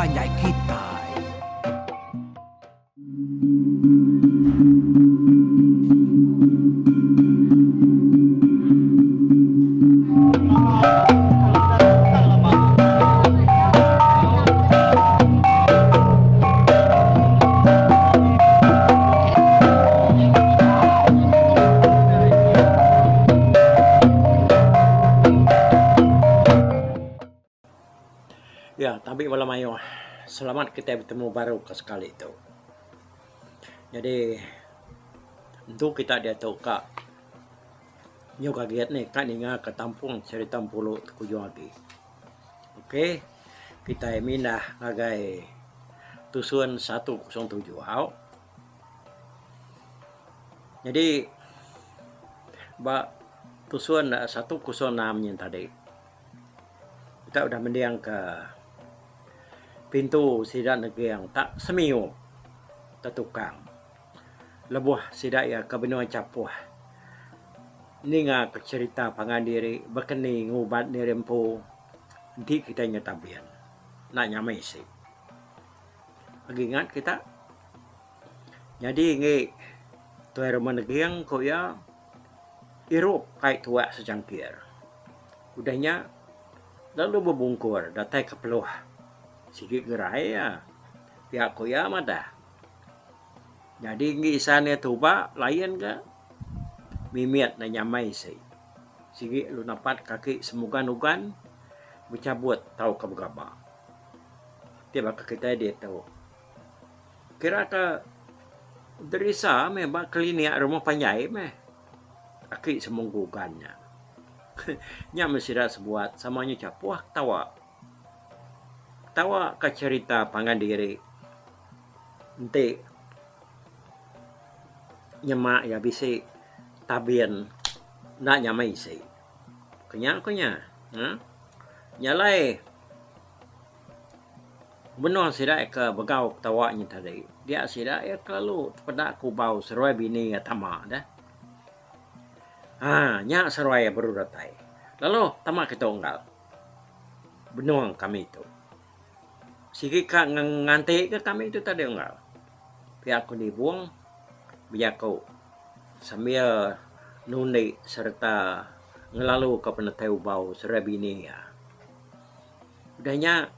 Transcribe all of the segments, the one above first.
panjai kita. Ya, tapi malam ayo. Selamat kita bertemu baru ke sekali itu. Jadi, untuk kita dia tahu kak, nyo kaget nih kak ninga ketampung cerita puluh kujo lagi. Oke, kita mindah ngagai tusun 107 au. Jadi, tusun 106 yang tadi. Kita udah mendiang ke pintu sidak negeri yang tak semiu tetukang lebuh sidak ya ke benua capuh ninga ke cerita pangandiri berkeni ngubat ni rempu di kita nyetabian nak nyamai sih lagi ingat kita jadi ngi tuai rumah negeri yang ko ya irup kait tua secangkir udahnya lalu berbungkur datai ke peluh sikit gerai ya pihak koya mada jadi ngisannya tuba layan ke mimiat na nyamai sih sikit lu napat kaki semugan-ugan bercabut tahu ke berapa tiba ke kita dia tahu kira ke derisa memang klinik rumah panjai meh kaki semunggugannya nya mesti dah sebuat samanya capuah tawa ke cerita pangandiri nanti nyemak ya bisa tabian nak nyamai sih kunya nyalai benar sida ke begau tawanya tadi dia sida ya kalau pada aku bau seruai bini ya tamak dah nya seruai baru datai lalu tamak kita unggal benuang kami itu sikit kak ngantik ke kami itu tadi enggak pihak aku dibuang biar kau sambil nunik serta ngelalu ke penetai ubau serabi ini ya udahnya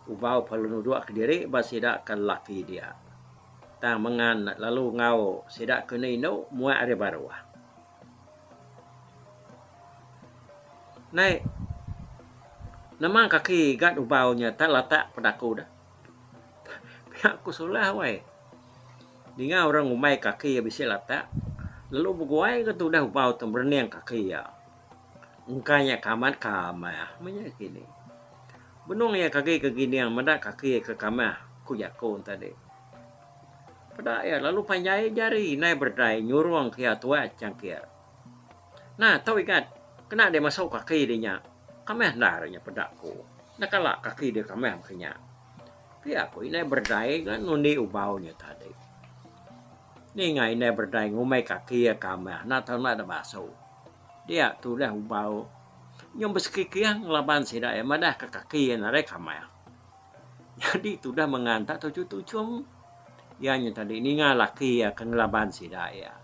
ubau perlu nuduk ke diri bas sidak ke laki dia tak mengan lalu ngau sidak ke nino muat ada baru naik nama kaki gat ubaunya tak letak padaku dah. Pihak aku sulah wai. Dengar orang umai kaki ya bisa letak. Lalu buguai ke tu dah ubau tu berniang kaki ya. Engkanya kamat kamah. Macam gini. Benung ya kaki ke gini yang mendak kaki ke kamah. Ku yakun tadi. Pada ya lalu panjai jari naik berdai nyuruang kia tua cangkir. Nah tahu ikat. Kena dia masuk kaki dia. Kameh naranya pedaku. Nak kalak kaki dia kameh makanya. Pihak aku ini berdaya kan nundi ubaunya tadi. Ni ngai ini berdaya ngumai kaki ya kameh. Nak tahu nak ada basuh. Dia tu dah ubau. Yang bersekikian ngelaban sidak ya. Madah ke kaki ya narik kameh. Jadi tu dah mengantak tujuh-tujuh. Yang tadi ni ngai laki ya ke ngelaban sidak ya.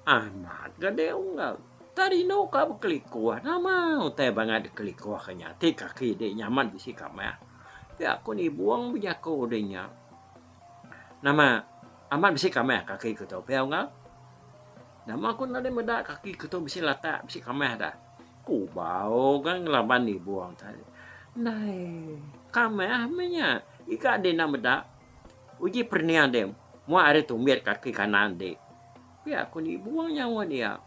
Ahmad gede unggal. Tadi no ka berkelikuah nama utai banget kelikuah kanya ti kaki dia nyaman di sikap ya aku ni buang berjaku dia nama amat bisi kameh kaki kita pe enggak nama aku nade meda kaki kita bisi latak bisi kameh dah ku bau kan ngelaban ni buang tadi nai kameh menya ika de nama dak uji pernian dem mu are tumbet kaki kanan de pe aku ni buang nyawa dia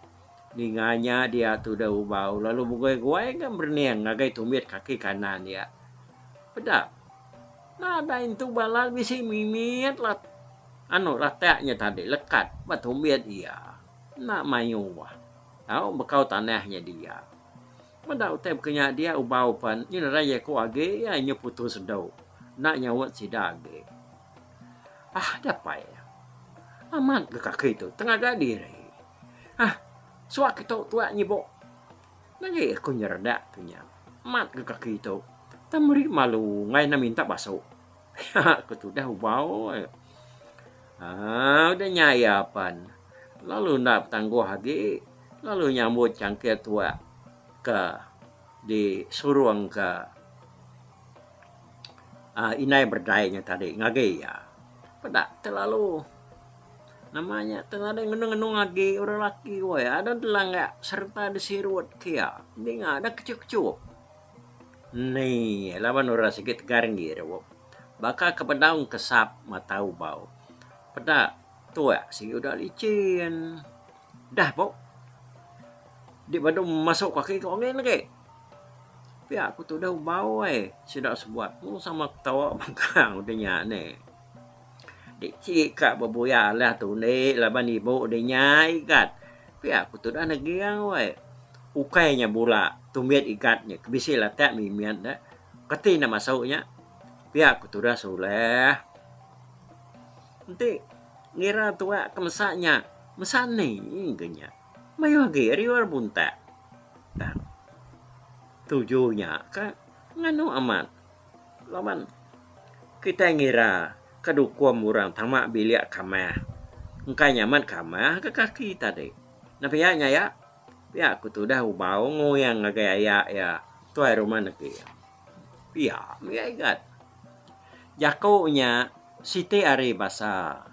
Ninganya dia tu dah ubau lalu bugai-guai kan berniang ngagai tumit kaki kanan dia. Pedak. Nah ada itu balal bisi mimit lah. Lataknya tadi lekat batumit dia. Nak mayu wah. Tahu bekau tanahnya dia. Pedak utai kenya dia ubau pan. Ini raya ko age ya nya putus sedau. Nak nyawat sidage. Dapat ya. Aman ke kaki itu tengah diri. Suak kita tua nyibok. Lagi aku nyerdak punya. Mat ke kaki itu. Tamuri malu ngai na minta baso. Aku tu dah ubau. Udah nyayapan. Lalu nak tangguh lagi. Lalu nyambut cangkir tua ke di suruang ke inai berdayanya tadi ngage ya. Pada terlalu namanya tengah ada ngenung-ngenung lagi orang laki woi ada delangga serta disirut kia. Ini ada kecuk-kecuk. Nih, lawan orang sikit garing gitu. Baka kepedaung kesap matau bau. Pada tua sih udah licin. Dah pok. Di baru masuk kaki kau ni lagi. Tapi aku tu dah bau sudah sebuat. Sama ketawa bangkang udahnya ni. Dik cik kak berboya lah tu ni. Laban ibu udahnya ikat. Tapi aku tu dah negiang ukainya bola. Tumiat ikatnya. Kebisi lah tak mimian dah. Kati nak masuknya. Pihak aku tu dah soleh. Nanti ngira tua kemesaknya. Mesan ni ingenya. Mayu lagi riwar bunta. Nah, tujuhnya kan nganu amat. Lawan kita ngira kedukuam orang tamak bilik kamah. Engkau nyaman kamah ke kaki tadi. Nah pihaknya ya. Pihak aku tu dah ubau ngoyang lagi ayak ya. Tuai rumah lagi. Pihak dia ingat. Jakounya Siti Ari Basa.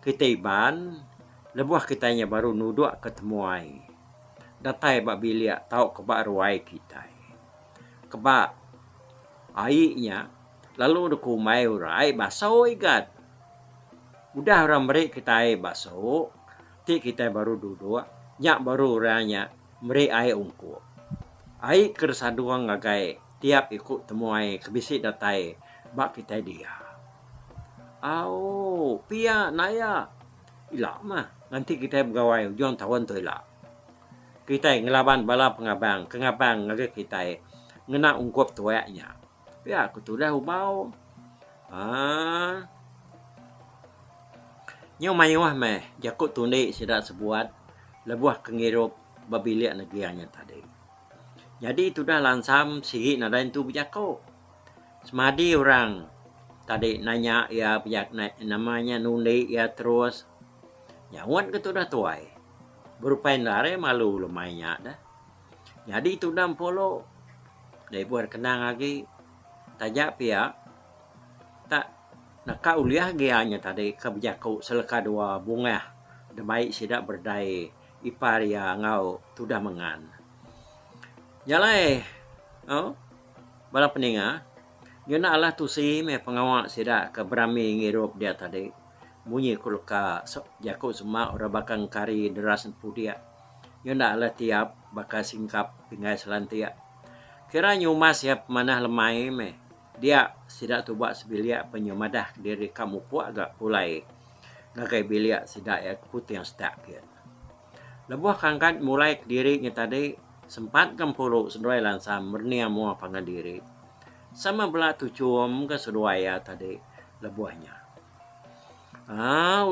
Kita iban. Lebuah kitanya baru nuduk ketemuai. Datai bak bilik tahu kebak ruai kita. Kebak aiknya. Lalu dukumai urai baso ikat. Udah orang merik kita baso. Ti kita baru duduk. Nyak baru orangnya meri ai ungku. Ai kersaduang ngagai tiap ikut temuai kebisi datai bak kita dia. Pia naya. Ilak mah nanti kita bergawai ujung tahun tu ilak. Kita ngelaban bala pengabang, kengabang ngagai kita ngena ungkup tuaknya. Pia aku tu dah ubau. Nyo mayuah meh jakut tunik sidak sebuat. Lebuah kengirup babiliak negerianya tadi. Jadi itu dah lansam sihik nadain tu berjakuk. Semadi orang tadi nanya ya pihak namanya nunik ya terus. Nyawan ke tu dah tuai. Berupain lari malu lumayan dah. Jadi itu dah polo. Dari buat kenang lagi. Tajak pihak. Tak nak uliah gianya tadi ke berjakuk seleka dua bunga. Demaik sidak berdai. Ipar ya ngau tu dah mengan. Jalai. Bala peninga. Yuna Allah tu si me pengawak sidak ke berami ngirup dia tadi. Bunyi kulka jakut semak orang bakang kari deras pudia. Yuna Allah tiap bakal singkap pingai selantia. Kira nyumas ya manah lemai me. Dia sidak tu buat sebiliak penyumadah diri kamu puak agak pulai. Ngakai biliak sidak ya putih yang sedak kian. Lebuah kangkat mulai ke dirinya tadi sempat kempuluk seduai lansam berniam mua pangan diri. Sama belah tucum ke seduaya tadi lebuahnya.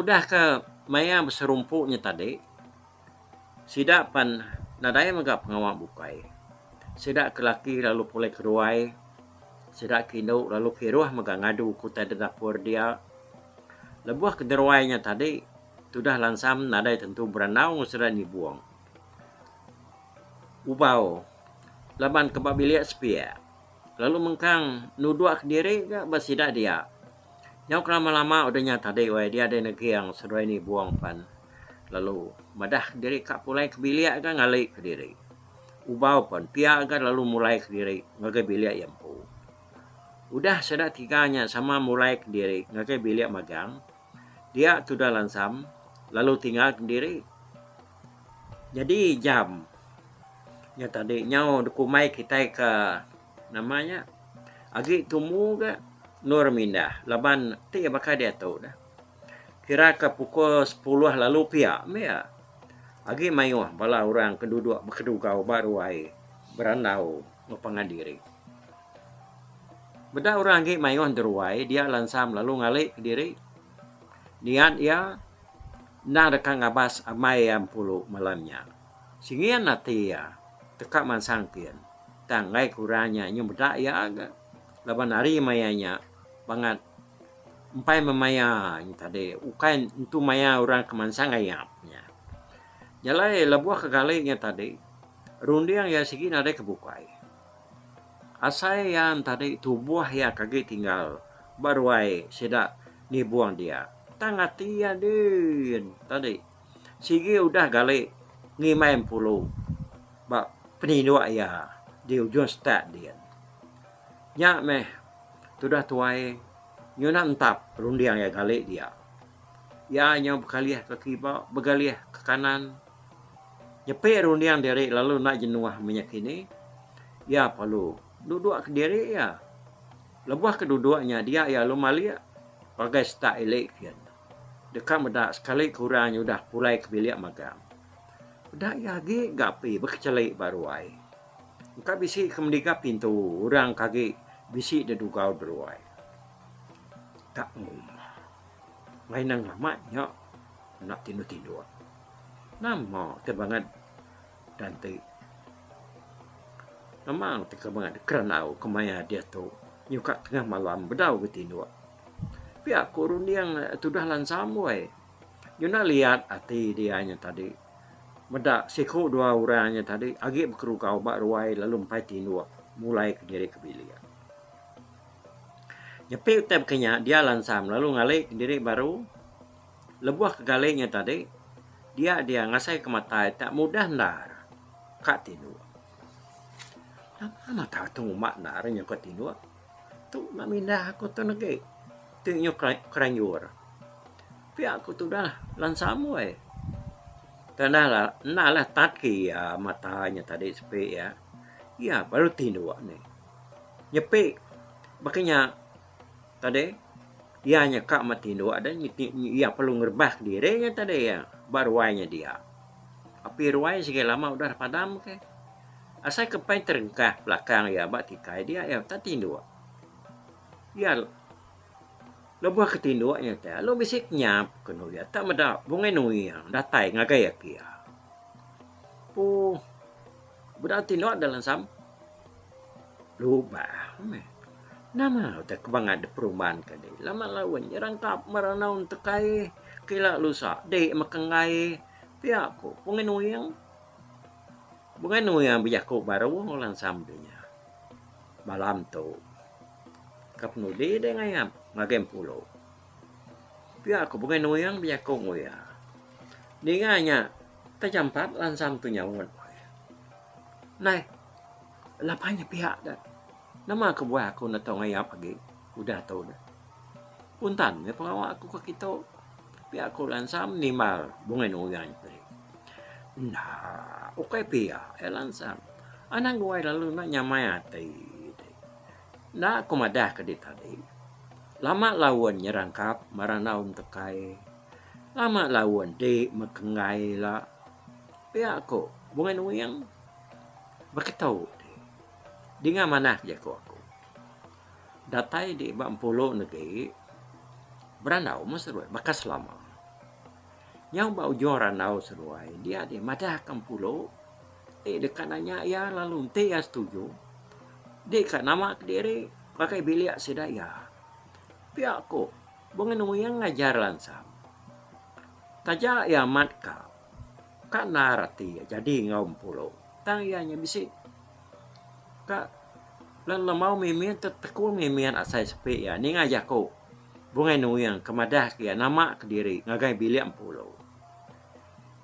Udah ke maya berserumpuknya tadi. Sidak pan nadai megak pengawak bukai. Sidak ke laki lalu pulai keruai. Sidak kinduk lalu kiruah megak ngadu kutai di dapur dia. Lebuah ke deruainya tadi. Sudah lansam nadai tentu beranau ngusuran dibuang. Ubau. Laban kebab bilik sepia. Lalu mengkang nuduak diri ke bersidak dia. Yang lama-lama udahnya tadi dia ada negeri yang seruai ni buang pan. Lalu madah diri kak pulai ke bilik kan ngalai ke diri. Ubau pun pia kan lalu mulai ke diri ngagai bilik yang pu. Udah sedak tiganya sama mulai ke diri ngagai bilik magang. Dia sudah lansam. Lalu tinggal sendiri. Jadi jam. Ya tadi nyau dukumai kita ke namanya. Agi tumu ke Nur Mindah. Laban ti bakal dia tahu dah. Kira ke pukul 10 lalu pihak. Ya. Agi mayuh bala orang keduduk berkedugau baru ai. Berandau ngapangan diri. Beda orang agi mayuh deruai. Dia lansam lalu ngalik ke diri. Niat ya. Nah dekat ngabas amai yang puluh malamnya. Singian nanti ya. Tekak mansang pian. Tangai kurangnya nyo bedak ya agak. Laban hari mayanya bangat empai memaya tadi. Ukai itu maya orang kemansang ayapnya. Jalai labuah kegalainya tadi. Rundiang ya sigi nade kebukai. Asai yang tadi tubuh ya kaki tinggal baruai sedak dibuang dia. Tangati ya din tadi. Sigi udah galai ngimai puluh. Bak penindua ya di ujung stat dia. Nyak meh sudah tuai nyuna entap rundiang ya galai dia. Ya nyaw bekaliah ke kibau, begaliah ke kanan. Nyepe rundiang dari lalu nak jenuah minyak ini. Ya perlu duduk ke diri ya. Lebuah keduduknya dia ya lumalia. Pakai stak elek kian. Dekat medak sekali kurang udah pulai ke bilik magang. Udah ya ge gapi berkecelai baru ai. Engkau bisi kemendika pintu orang kaki bisi dedugau beruai. Tak main nang lamanya nak tindu-tindu. Nama terbangan dan memang terbangan keranau kemaya dia tu nyuka tengah malam bedau betindu. Pihak kurun yang sudah lansam wei. Yuna lihat hati dianya tadi. Medak siku dua orangnya tadi agi berkerukau bak ruai lalu empai tindu mulai ke diri ke bilik. Nyepi tep kenya dia lansam lalu ngalik ke diri baru lebuah kegalainya tadi dia ngasai ke mata tak mudah ndar kak tindu. Nama tahu tu mak narnya kak tindu. Tu nak mindah aku tu nege. Tu nyo keranyur. Pihak aku tu dah lansam wei. Karena lah taki ya matanya tadi sepi ya. Ya baru tindu ni. Nyepi makanya tadi dia nyekak matindu ada ya perlu ngerbah dirinya tadi ya baruainya dia. Api ruai segala lama udah padam ke. Asal kepai terengkah belakang ya bak tikai dia ya tak tindu. Ya lebuah ketinduannya teh lo bisik nyap kenu ya tak meda bungai nui yang datai ngagai ya kia. Pu budak tindu dalam sam lupa. Nama tak kebangat perubahan kadi. Lama lawan rangkap maranaun tekai kila lusa de makengai pihak ko bungai nui yang bijaku baru ulang sambilnya. Malam tu kapnu de ngayam ngagem pulau. Pihak aku bukan noyang biak ko ngoya. Dinganya tajampat lansam tu nyawan. Nah, lapanya pihak dah. Nama aku buat aku nak tahu ngayap lagi. Udah tahu dah. Puntan ya pengawal aku ke kita. Pihak aku lansam nimal bukan noyang tadi. Nah, okay pihak lansam. Anang guai lalu nak nyamai hati. Nak aku madah ke dia tadi. Lama lawan nyerangkap maranaun tekai. Lama lawan de makengai lah. Pihak aku bunga nuyang berketau. Dengan mana je aku. Datai di Bampolo negeri. Beranau maseruai. Bakas lama. Yang bau ujung ranau seruai. Dia madah kampulo. Dekat nanya ya lalu te ya setuju. Dekat nama ke diri pakai bilik sedaya. Pihak ko bunga nuyang ngajar lansam. Taja ya matka. Kak narati jadi ngaum pulau. Tang ianya bisik. Kak lan mau mimian tetekul mimian asai sepi ya. Ni ngajak ko. Bunga nuyang kemadah kia nama ke diri ngagai bilik pulau.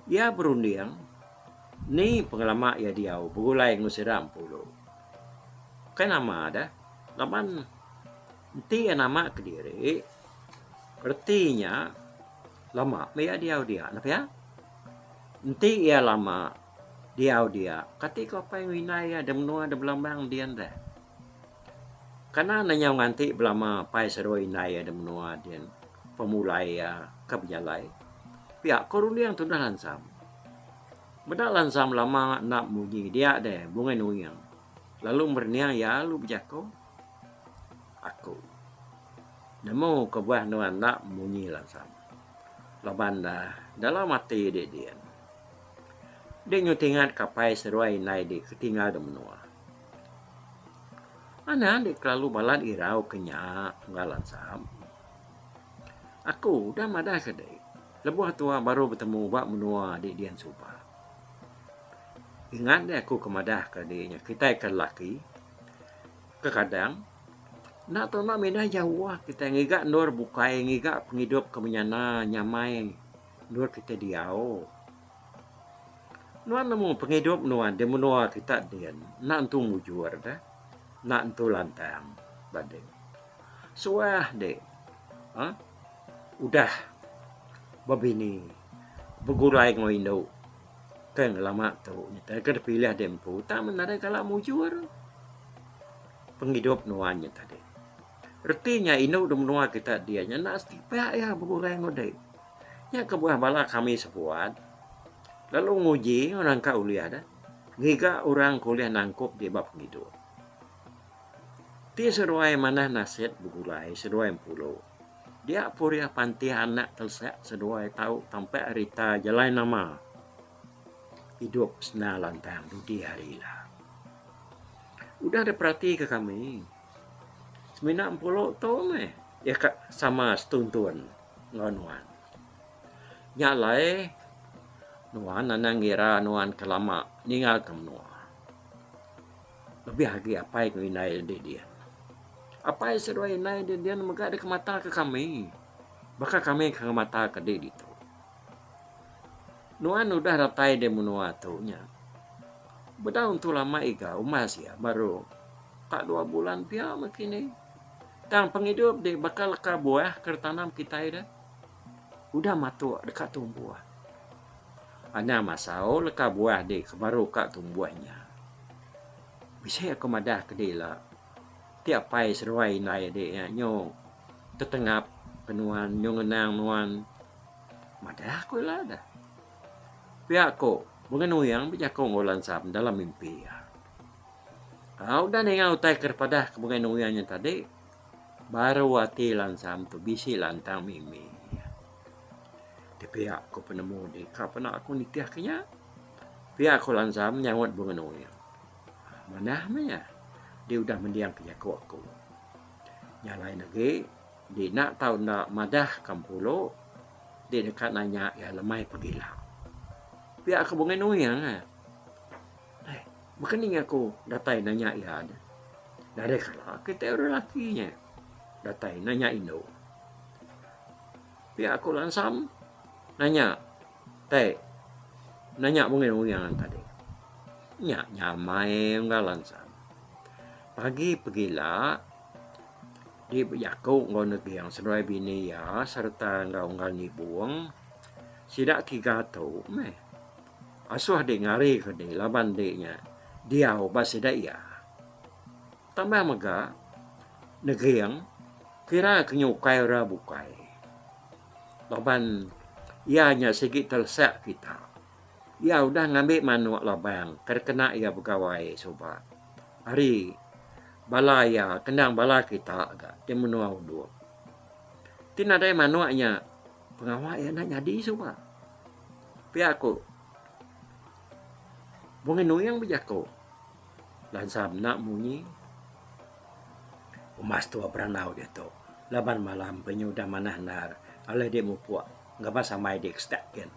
Ya berundiang. Ni pengalaman ya dia begulai ngusiram pulau. Kan nama ada. Laman nanti ya nama ke diri. Artinya lama ya dia. Kenapa ya? Nanti ya lama dia. Ketika apa yang winaya ada menua ada belambang dia dah. Karena nanya nganti belama pai seru winaya ada menua dia pemulai ya kebialai. Pihak korun yang tu dah lansam. Bedak lansam lama nak munyi dia deh bunga nuyang. Lalu berniang ya lu berjako aku. Namo ke buah nuan nak munyi langsam. Laban dah dalam mati dia. Dia nyutingat kapai seruai nai di ketinggal de menua. Ana dek lalu balat irau kenya ngalan sam. Aku udah madah kedai. Lebuh tua baru bertemu bak menua di Dian Supa. Ingat deh aku kemadah kedainya. Kita ikan laki. Kekadang nak tahu nak medah jauh kita ngigak nur bukai ngigak penghidup kemenyana nyamai nur kita diau. Nuan nemu penghidup nuan dia menua kita dian. Nak entu mujur dah. Nak entu lantang badeng. Suah dek. Udah babini bergurai ngoindo kan lama tu nyata ke pilih dempu tak menarik kalau mujur penghidup nuannya tadi artinya ino udah menua kita dia nya nak stipa ya bergurai ngodai nya kebuah bala kami sebuat lalu nguji orang ka uliah dah giga orang kuliah nangkup di bab penghidup ti seruai mana nasihat bergurai seruai pulau dia puria panti anak telsak seduai tahu tampai arita jalan nama hidup sena lantang di hari lah. Udah ada perhati ke kami. Semina 40 tahun ya kak sama setuntun nuan. Nyalai nuan nanang ngira nuan kelama ningal kemnua. Lebih lagi apa yang inai dia. Apa yang seruai inai dia megak ada kemata ke kami. Baka kami ke mata ke dia itu. Nuan udah ratai dia menua tu nya. Beda untuk lama iga umas ya baru tak 2 bulan pia makini. Tang penghidup dia bakal ka buah kertanam kita ida. Udah matu dekat tumbuh. Ana masau leka buah dia baru ka tumbuhnya. Bisa aku madah ke dia lah. Tiap pai seruai nai dia nyo tetengap penuan nyo ngenang nuan. Madah aku lah dah. Pihak ko, mengenai yang bijak ko ngolan sam dalam mimpi ya. Kau dah nengau utai kepada kemengenuyanya tadi, baru wati lansam tu bisi lantang mimi. Di pihak ko penemu di kapan aku nitiah kenya, pihak ko lansam nyawat mengenuyang. Mana ya? Dia udah mendiang kenya ko aku. Nyalain lagi, dia nak tahu nak madah kampulo, dia dekat nanya ya lemai pergilah. Pihak aku mengenuyang bukan ini aku datai nanya ya ada. Dari kalau kita orang lakinya datai nanya Indo. Pihak aku langsam nanya nanya mengenuyang tadi. Nyamai enggak langsam. Pagi pergilah di Yaku ngoneg yang seruai bini ya serta enggak nibuang sidak 3 tahun asuh de ngari ke de laban de nya dia obat sida ya tambah mega negeriang kira kenyukai ra bukai laban ianya segi telsak kita ya udah ngambil manuak labang terkena ia pegawai sobat hari balaya kendang bala kita agak dia menua dua tin ada manuaknya pengawal ya nak jadi sobat pihak aku mengenuyang bijako lansam nak munyi umas tua beranau dia tu laban malam penyudah manah nar aleh dia mupuak ngapa samai dia kestakian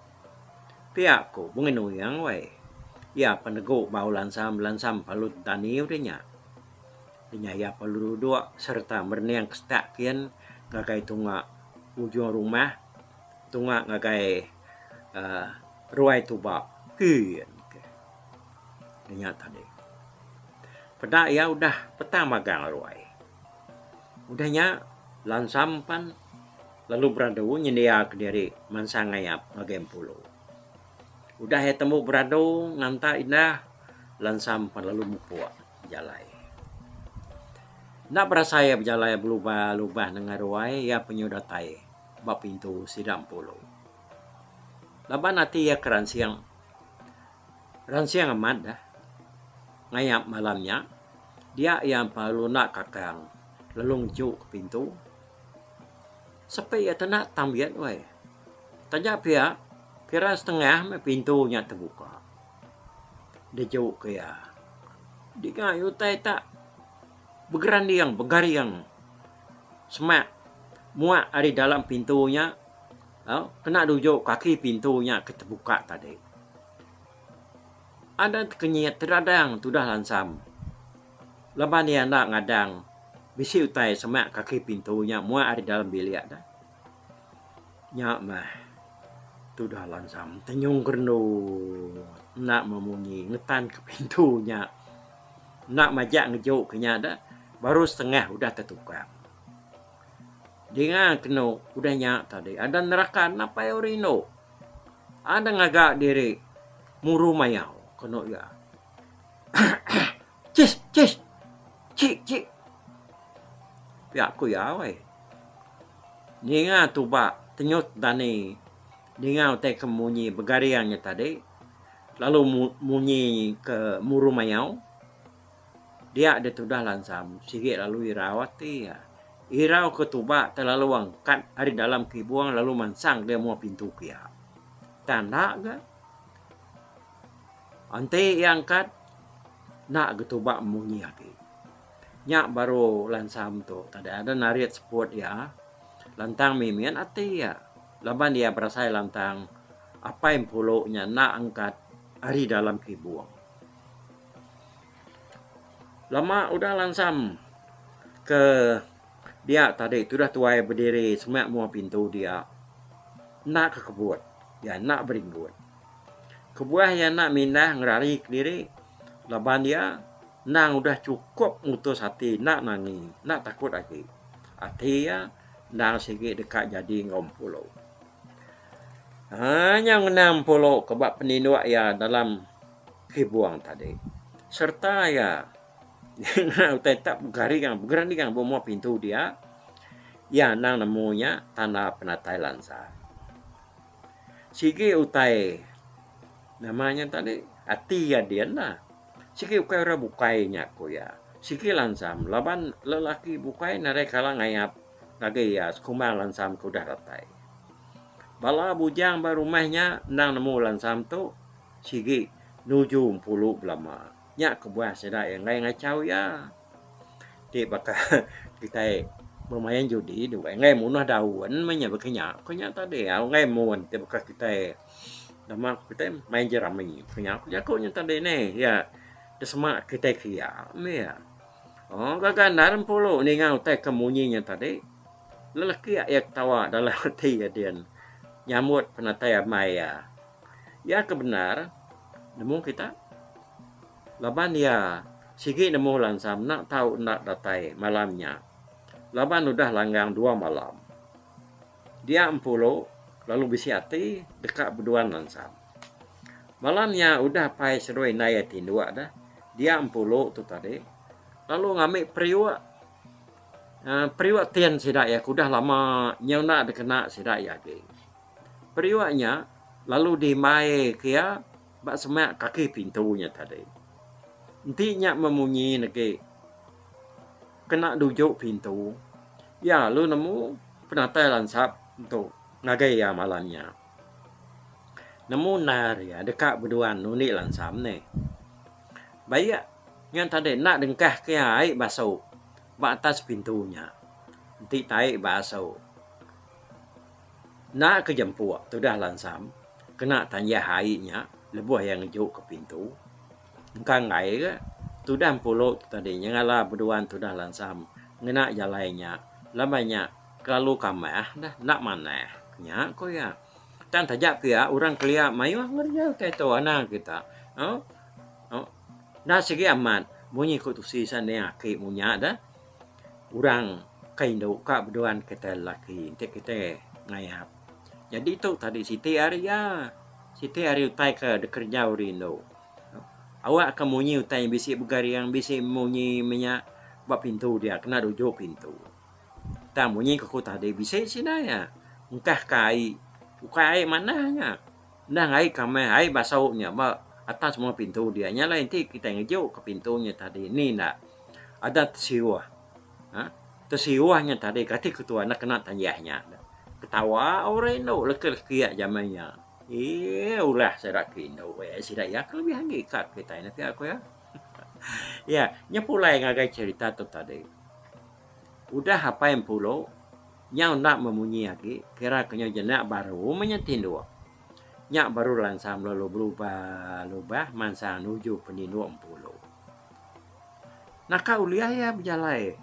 pihak ko mengenuyang wai ya peneguk bau lansam palut taniu dia ya perlu dua serta berniang kestakian ngakai tunga ujung rumah tunga ngakai ruai tuba kian nyata deh. Pada ya udah petang magang ruai. Udahnya lansampan lalu beradu nyendia ke diri mansangayap ngagem pulau. Udah ya temu beradu nganta indah lansampan lalu mupua jalai. Nak berasa ya berjalai berubah dengan ruai ya penyudatai bab pintu sidang pulau. Laban nanti ya keransiang amat dah. Ngayap malamnya, dia yang perlu nak kakang lelung juk ke pintu. Sampai ia tenak tambiat wai. Tanya pihak, kira setengah pintunya terbuka. Dia juk ke ya. Dia ngayu tak bergariang, semak, muat ada dalam pintunya, kena duduk kaki pintunya keterbuka tadi. Ada kenyit teradang tudah lansam. Lepas dia nak ngadang, bisi utai semak kaki pintunya, muat ada dalam bilik dah. Nyak mah, tudah lansam, tenyung kerno, nak memunyi, ngetan ke pintunya. Nak majak ngejuk kenya dah, baru setengah udah tertukar. Dia kena udah nyak tadi. Ada neraka apa ya rino? Ada ngagak diri muru mayau kena ya. Cik. Pihak ku ya weh. Dia tuba tenyut dani. Dia te kemunyi begariannya tadi. Lalu munyi ke muru mayau. Dia ada tudah lansam, sikit lalu irawati ya. Irau ketuba terlalu angkat hari dalam kibuang lalu mansang dia mau pintu kia. Tanda ke? Ante yang angkat nak ketuba munyi lagi. Nyak baru lansam tu, tadi ada nariat sport ya. Lantang mimian ati ya. Laban dia berasai lantang apa yang puloknya nak angkat hari dalam kibuang. Lama udah langsam ke dia tadi sudah tuai berdiri semak mua pintu dia nak ke kebun ya nak beringgut kebuah yang nak mindah ngerari diri laban dia nang udah cukup ngutus hati nak nangi nak takut lagi hati ya nang sikit dekat jadi ngompulo hanya 60 kebab peninduk ya dalam kibuang tadi serta ya tetap bergariang bawa pintu dia ya nang namanya tanah penatai lansa sigi utai namanya tadi hati ya dia lah sigi ukai ora bukainya ko ya sigi lansam laban lelaki bukai nare kala ngayap lagi ya sekumang lansam ko dah ratai bala bujang barumahnya nang nemu lansam tu sigi nuju 10 belama nyak kebuah sedak yang ngai cau ya. Di bakal kita bermain judi dua ngai munah daun menya bekenya. Konya tadi au ngai mun te bakal kita nama kita main jerami. Konya aku nya tadi ne ya. Desema kita kia me ya. Oh gagan dalam polo ni ngau te kemunyinya tadi. Lelaki ya tawa dalam hati ya dia. Nyamut penatai mai ya. Ya kebenar nemu kita laban ya sigi nemu lansam nak tahu nak datai malamnya. Laban udah langgang 2 malam. Dia 10 lalu bisi hati dekat berduaan lansam. Malamnya udah pai seroi naya tindua dah. Dia 10 tu tadi. Lalu ngambil periwak tian sidak ya kudah lama nyau nak dekena sidak ya ke. Periwaknya lalu dimai kia bak semak kaki pintunya tadi. Intinya memunyi nake kena duduk pintu. Ya, lu nemu penatai lansap untuk ngagai ya malamnya. Nemu nar ya dekat berduaan nuni lansam ne. Baik yang tadi nak dengkah ke air basuh batas pintunya. Inti tai basuh. Nak ke jemput tu dah lansam. Kena tanya airnya lebuh yang ngejuk ke pintu. Engkang ngai ke tu dah 10 tadi nyala berduaan tu dah lansam ngena jalannya lamanya kalau kamah dah nak mana nya ko ya tan tajak ke orang kelia mayu ngerja kayak tu anak kita nah segi aman bunyi ko tu sisan ne aki munya dah orang kaindo ka berduaan kita laki kita ngayap jadi itu tadi Siti Arya utai ke dekerja urino awak akan munyi utai bisi bergariang bisi munyi minyak buat pintu dia kena duduk pintu. Tak munyi ke kota dia bisi sinaya. Entah kai ukai mananya. Nah ngai kame ai basaunya ba atas semua pintu dia nyala nanti kita ngejuk ke pintunya tadi ni nak ada tersiwah. Tersiwahnya tadi kati ketua nak kena tanyahnya. Ketawa orang no leke-leke zamannya. Ulah serak kindo sidak ya kelebihan gikat kita ini aku ya. Ya, nyepulai ngagai cerita tu tadi. Udah apa yang pulau, nyau nak memunyi lagi, kira kenyo jenak baru menyetindu. Nyak baru lansam lalu berubah mansa nuju pendinu pulau. Naka uliah ya berjalai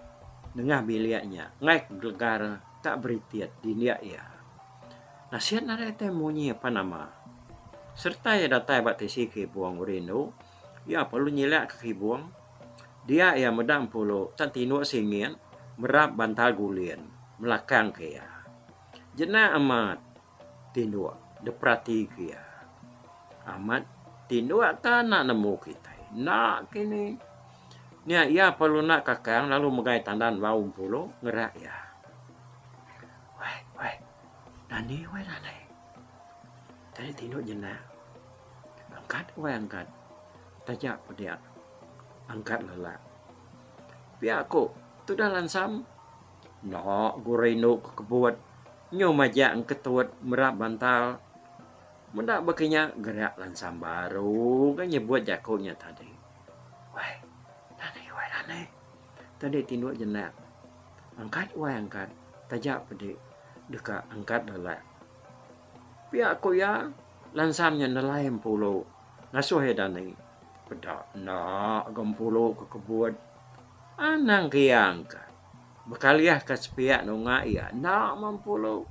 dengan biliaknya, ngai gegar tak beritiat di dia ya. Nasihat nara temunyi apa nama? Serta ya datai batisi ke buang urino, ya perlu nyilak ke buang. Dia ya medang pulau tantino singin merap bantal gulian melakang ke ya. Jena amat tindua deprati ke ya. Amat tindua tak nemu kita. Nak kini. Nia ia perlu nak kakang lalu megai tandan bau pulau ngerak ya. Wai. Nani. Tadi tinduk jena. Angkat. Tajak pedia. Angkat lelak. Biar aku tu dah lansam. Nak gurino ke kebuat. Nyo majak ketut merap bantal. Mendak bekinya gerak lansam baru. Kan buat jakonya tadi. Wai. Nani. Tadi tinduk jena. Angkat. Tajak pedia. Dekat angkat lelak. Biar aku ya. Lansamnya nelayan pulau. Ngasuh ya dani. Pedak nak gempulo ke kebun. Anang kiangka. Bekaliah ke sepiak nunga ia. Nak mampulo.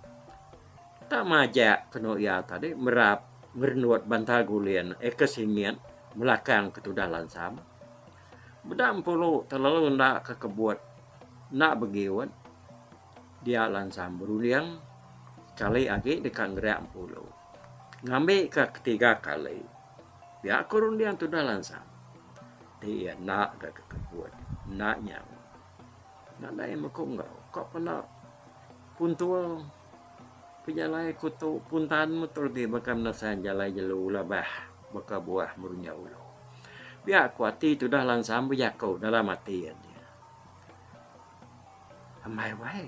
Tak majak kena ia tadi. Merap. Ngernuat bantal gulian. Kesinian. Melakang ketudah lansam. Bedak mampulo. Terlalu nak ke kebun. Nak begiwan. Dia lansam beruliang. Kali lagi dekat ngerak mampulo. Ngambil ke ketiga kali. Ya kurun dia tu dah lansam. Dia nak ke kebun. Nak nyam. Nak lain makung kau. Kau pernah puntua. Pejalai kutu puntan betul di bakam nasan jalai jelu labah. Baka buah merunya ulu. Biar kuati tu dah lansam biar kau dalam mati dia. Amai wai.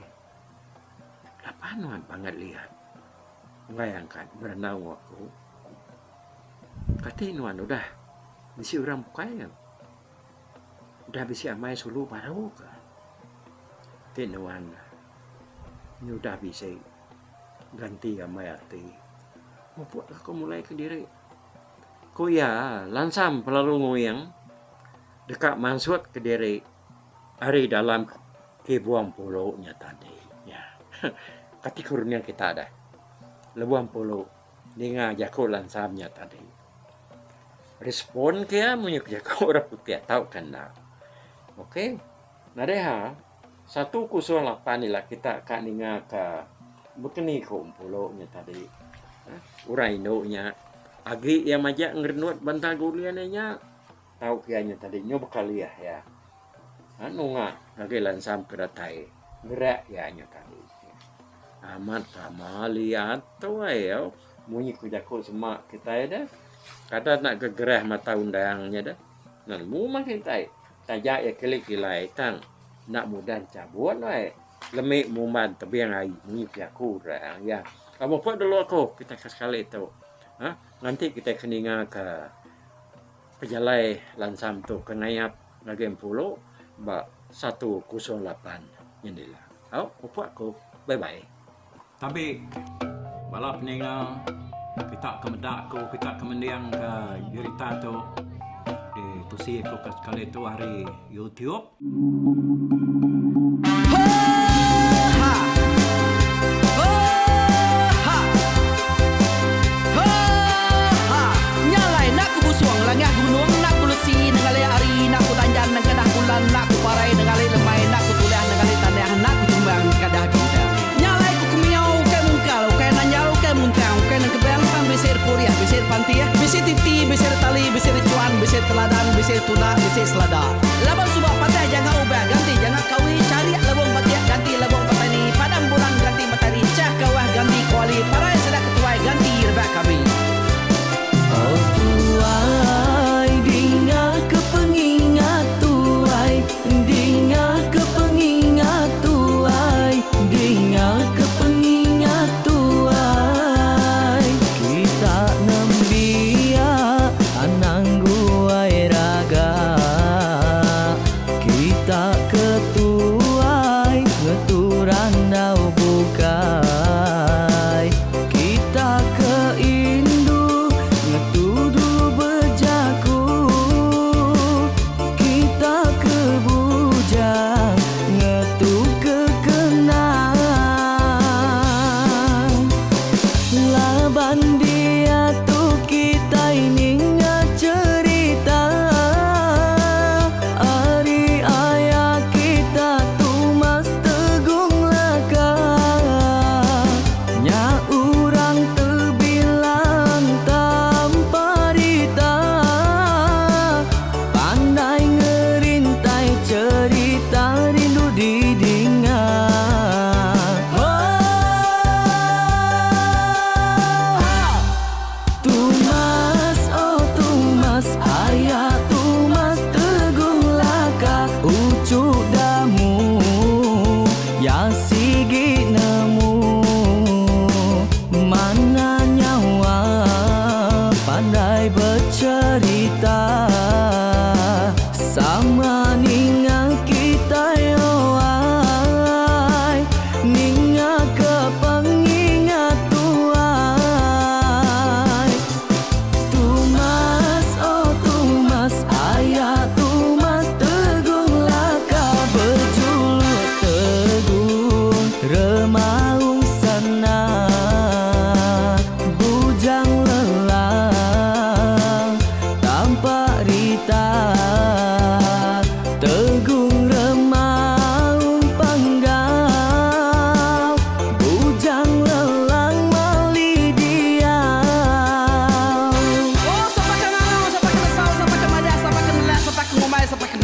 Lapanuan banget lihat. Ngayangkan berenang aku. Katinuan udah bisi orang bukai kan. Udah bisi amai sulu baru kan. Tinuan udah bisi ganti amai arti. Membuat aku mulai ke diri. Ko ya lansam pelalu ngoyang dekat mansut ke diri hari dalam kebuang pulaunya tadi. Ya. Kati kurnia kita ada. Lebuang pulau dengan jago lansamnya tadi. Respon kaya punya jago orang putih tahu kan nak. Okey. Nadeha 108 inilah kita akan dengar ke bekeni pulau nya tadi. Urai nya agi yang majak ngernuat bantal guliannya tahu kianya tadi nyo bekaliah ya. Nunga lagi lansam keratai. Gerak ya nya tadi. Amat sama lihat tu ayo munyi kujaku semak kita ada kata nak kegerah mata undangnya dah nan mu makin tai tajak ya kelik kilai tang nak mudan cabut ai lemik muman tebiang ai munyi kujaku dah ya kamu pun dulu aku kita sekali tu nanti kita keninga ke pejalai lansam tu kenayap lagi pulau ba 108 nyendilah apa aku bye bye. Tapi balap ninga kita kemedak ko kita kemendiang ke cerita tu di tusi ko sekali tu hari YouTube. Nyalai nak ku busuang langah gunung nak ku lesi nengalai ari nak ku tanjan nang kadah bulan nak ku parai nengalai lemai nak ku tuliah nengalai tanah nak ku tumbang kadah kita. Muntang, kena kebelang besar puriah, besar pantiah, besar titi, besar tali, besar cuan, besar teladan, besar tuna, besar selada. Labang subak patah jangan ubah ganti, jangan kawi cari labang patiak ganti, labang petani, padam bulan ganti matahari, cah kawah ganti kuali, parai sedak ketuai ganti rebak kami. Oh tuai, dinga kepengingat tuai, dinga kepengingat tuai, dinga kepengingat tuai. Anang guai raga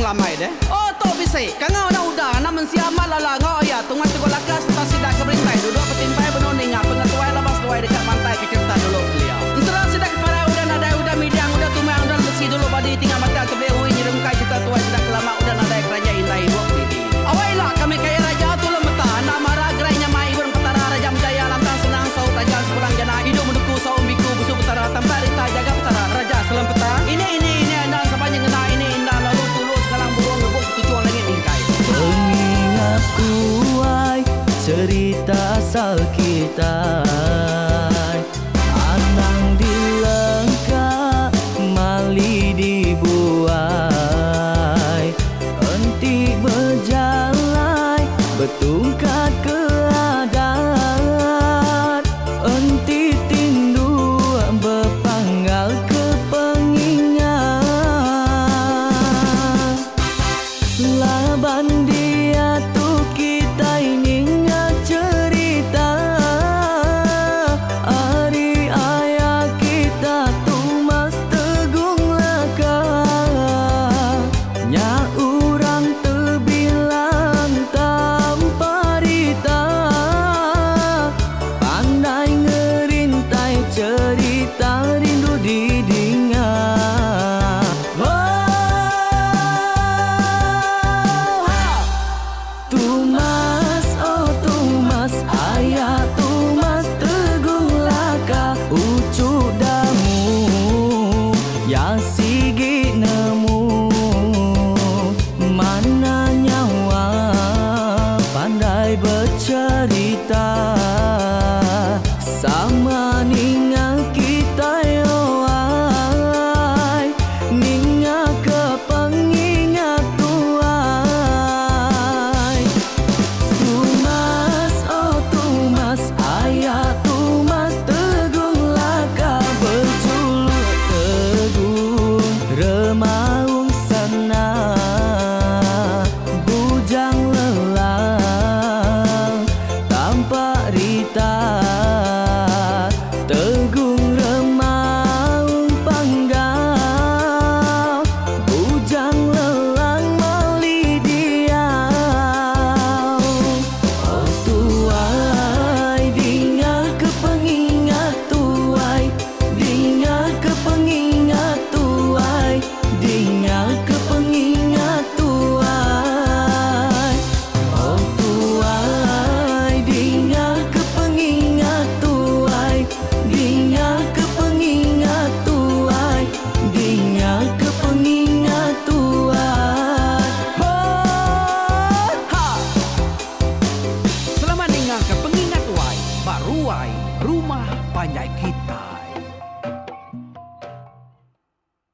lamai deh. Oh to bisi, kangau na udah, namun siamat lala ngau ya, tungas tu lakas tas sidak keberintai, duduk petimpai benoning ngap pengetuai labas tuai dekat pantai kecerita dulu beliau. Serang sidak para udah nada udah midang udah tumang udah besi dulu badi tinggal mata kebehui nyerengkai kita tuai sidak lama udah nada kerja indah ibu bidi. Awailah kami kaya raja tu lemeta, nak marah gerainya mai burung petara raja menjaya lantang senang saut raja sepulang jana hidup menduku saum biku busu petara tanpa rita jaga petara raja selam peta. Ini dan sepanjang kena ini indah lalu tulus kalang burung ngebuk tujuan langit bingkai. Pengingat tuai cerita asal kita, anang dilengkap mali dibuai, enti berjalan betung